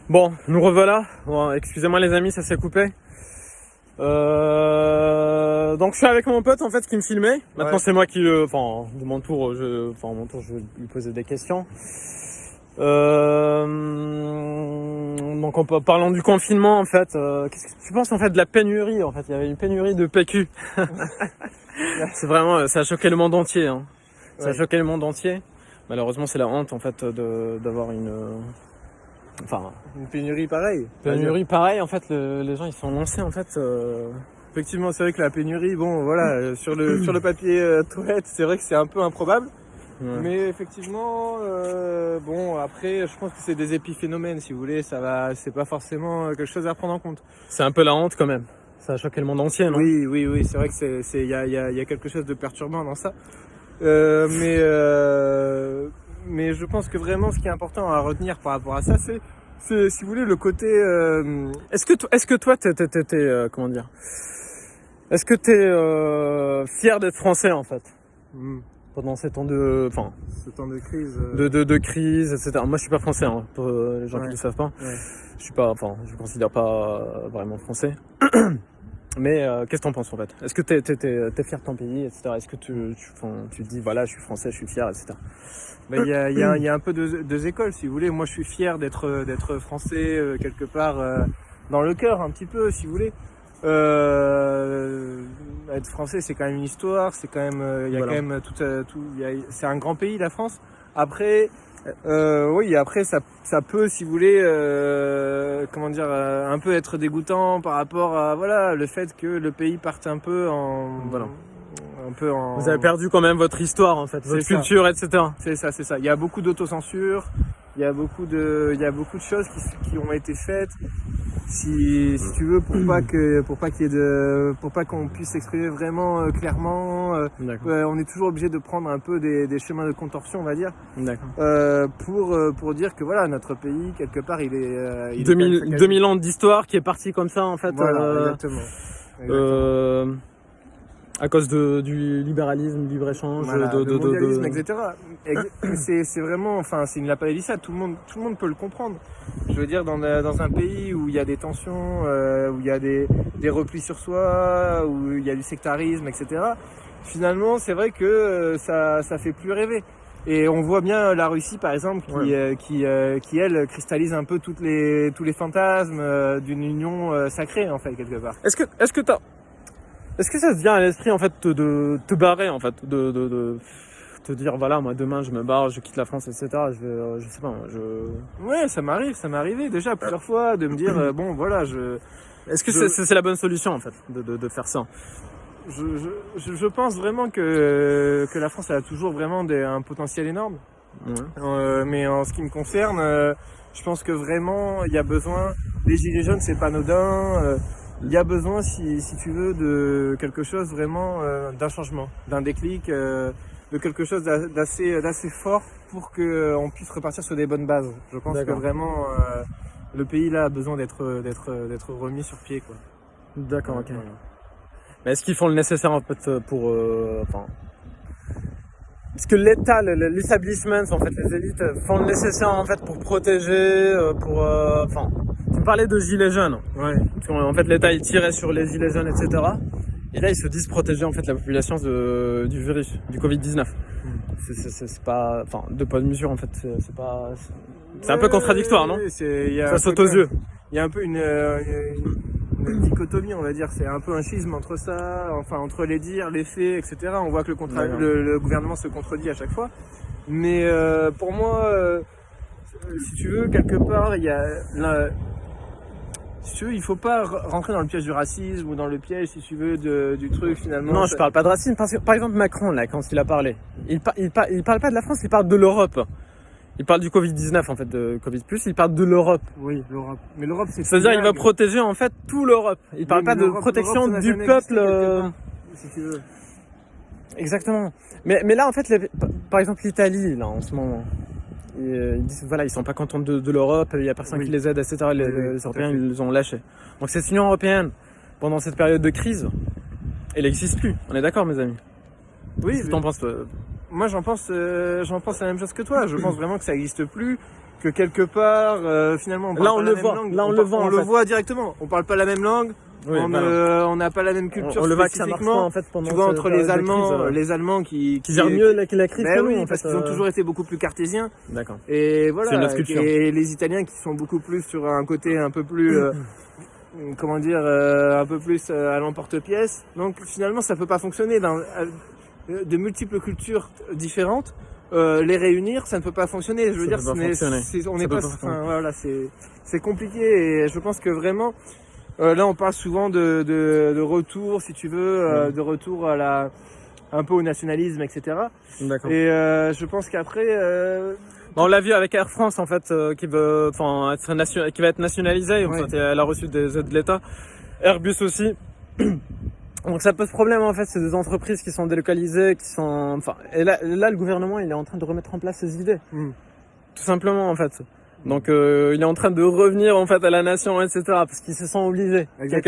Bon, nous revoilà. Bon, excusez-moi les amis, ça s'est coupé. Donc je suis avec mon pote en fait qui me filmait. Maintenant Ouais. c'est moi qui enfin de mon tour, je vais lui poser des questions. Donc parlant du confinement en fait, qu'est-ce que tu penses en fait de la pénurie en fait? Il y avait une pénurie de PQ. C'est vraiment, ça a choqué le monde entier. Hein. Ça a Ouais. choqué le monde entier. Malheureusement c'est la honte en fait d'avoir enfin Une pénurie pareille. pénurie pareil en fait. Les gens ils sont lancés en fait. Effectivement, c'est vrai que la pénurie, bon, voilà, sur le papier toilette, c'est vrai que c'est un peu improbable. Ouais. Mais effectivement, bon, après, je pense que c'est des épiphénomènes, si vous voulez, c'est pas forcément quelque chose à prendre en compte. C'est un peu la honte quand même. Ça a choqué le monde entier, non? Oui, c'est vrai que il y a quelque chose de perturbant dans ça. Mais je pense que vraiment, ce qui est important à retenir par rapport à ça, c'est si vous voulez, le côté. Est-ce que toi, t'es comment dire? Est-ce que t'es fier d'être français en fait pendant ces temps Ce temps de crise. de crise, etc. Moi, je suis pas français, hein, pour les gens qui Ouais. ne le savent pas. Ouais. Je me considère pas vraiment français. Mais qu'est-ce que t'en penses en fait? Est-ce que t'es fier de ton pays, etc. Est-ce que tu te dis voilà, je suis français, je suis fier, etc. Ben, il y a un peu deux écoles, si vous voulez. Moi, je suis fier d'être français quelque part dans le cœur, un petit peu, si vous voulez. Être français, c'est quand même une histoire. C'est quand même, il y a Voilà. quand même c'est un grand pays, la France. Après, oui, après ça peut, si vous voulez, comment dire, un peu être dégoûtant par rapport à voilà le fait que le pays parte un peu Voilà. en. Vous avez perdu quand même votre histoire en fait, votre C'est ça. culture, etc. C'est ça. Il y a beaucoup d'autocensure, il y a beaucoup de choses qui ont été faites. Si tu veux, pour pas qu'on puisse s'exprimer vraiment clairement, D'accord. on est toujours obligé de prendre un peu des chemins de contorsion, on va dire, D'accord. pour dire que voilà, notre pays quelque part il est, 2000 ans d'histoire qui est parti comme ça en fait. Voilà, exactement. À cause du libéralisme, du libre-échange, Voilà, le mondialisme, etc. C'est vraiment, enfin, s'il ne l'a pas dit ça, tout le monde peut le comprendre. Je veux dire, dans un pays où il y a des tensions, où il y a des replis sur soi, où il y a du sectarisme, etc. Finalement, c'est vrai que ça fait plus rêver. Et on voit bien la Russie, par exemple, qui elle, cristallise un peu tous les fantasmes d'une union sacrée, en fait, quelque part. Est-ce que ça te vient à l'esprit en fait de te barrer en fait, de te dire voilà moi demain je me barre, je quitte la France, etc. Je sais pas, Ouais, ça m'est arrivé déjà plusieurs fois de me dire bon voilà Est-ce que c'est la bonne solution en fait de faire ça? je pense vraiment que la France elle a toujours vraiment un potentiel énorme. Ouais. Mais en ce qui me concerne, je pense que vraiment il y a besoin. Les gilets jaunes c'est pas anodin. Il y a besoin, si tu veux, de quelque chose vraiment, d'un changement, d'un déclic, de quelque chose d'assez fort pour qu'on puisse repartir sur des bonnes bases. Je pense que vraiment le pays là a besoin d'être remis sur pied, quoi. D'accord, ok. Voilà. Mais est-ce qu'ils font le nécessaire en fait pour est-ce que l'État, l'establishment, en fait, les élites font le nécessaire en fait pour protéger, tu parlais de gilets jaunes. Ouais. En fait, l'État il tirait sur les gilets jaunes, etc. Et là, ils se disent protéger en fait la population du virus, du Covid-19. C'est pas, enfin, de pas de mesure en fait. C'est un peu contradictoire, non? Ça saute aux yeux. Il y a un peu une dichotomie, on va dire. C'est un peu un schisme entre ça, enfin entre les dires, les faits, etc. On voit que le gouvernement se contredit à chaque fois. Mais pour moi, si tu veux, quelque part, si tu veux, il faut pas rentrer dans le piège du racisme ou dans le piège, si tu veux, du truc finalement. Non, je parle pas de racisme parce que, par exemple, Macron, là, quand il a parlé, il parle pas de la France, il parle de l'Europe. Il parle du Covid-19, en fait, de Covid+, il parle de l'Europe. Oui, l'Europe. Mais l'Europe, c'est-à-dire, il va protéger, en fait, tout l'Europe. Il parle pas de protection du peuple. Si tu veux. Exactement. Mais là, en fait, par exemple, l'Italie, là, en ce moment, ils disent, voilà, ils sont pas contents de l'Europe, il y a personne qui les aide, etc. Les Européens, ils les ont lâchés. Donc, cette Union Européenne, pendant cette période de crise, elle n'existe plus. On est d'accord, mes amis? Oui. Qu'est-ce que t'en penses, toi? Moi, j'en pense la même chose que toi. Je pense vraiment que ça n'existe plus. que quelque part, finalement, on parle Là, pas on la le même voit. langue. Là, on le voit, On en le fait. voit directement. On parle pas la même langue. Oui, On voilà. n'a pas la même culture On le voit que ça marche pas spécifiquement. en fait pendant Tu vois, cette entre les période de crise, Allemands, les Allemands qui gèrent mieux la crise ben que nous oui, en parce fait. qu'ils ont toujours été beaucoup plus cartésiens. D'accord. Et C'est voilà. notre culture. Et les Italiens qui sont beaucoup plus sur un côté un peu plus, comment dire, un peu plus à l'emporte-pièce. Donc finalement, ça peut pas fonctionner dans de multiples cultures différentes. Les réunir, ça ne peut pas fonctionner. Je veux dire, Ça peut pas fonctionner. on Ça n'est peut pas, pas fonctionner. enfin, voilà, c'est compliqué. Et je pense que vraiment, là, on parle souvent de retour, si tu veux, de retour à un peu au nationalisme, etc. D'accord. Et je pense qu'après, On l'a vu avec Air France en fait, qui veut, enfin, qui va être nationalisée. En Ouais. fait, elle a reçu des aides de l'État. Airbus aussi. Donc ça pose problème en fait. C'est des entreprises qui sont délocalisées, qui sont, enfin, et là, le gouvernement il est en train de remettre en place ses idées, tout simplement en fait. Donc il est en train de revenir en fait à la nation, etc. Parce qu'il se sent obligé. Exactement.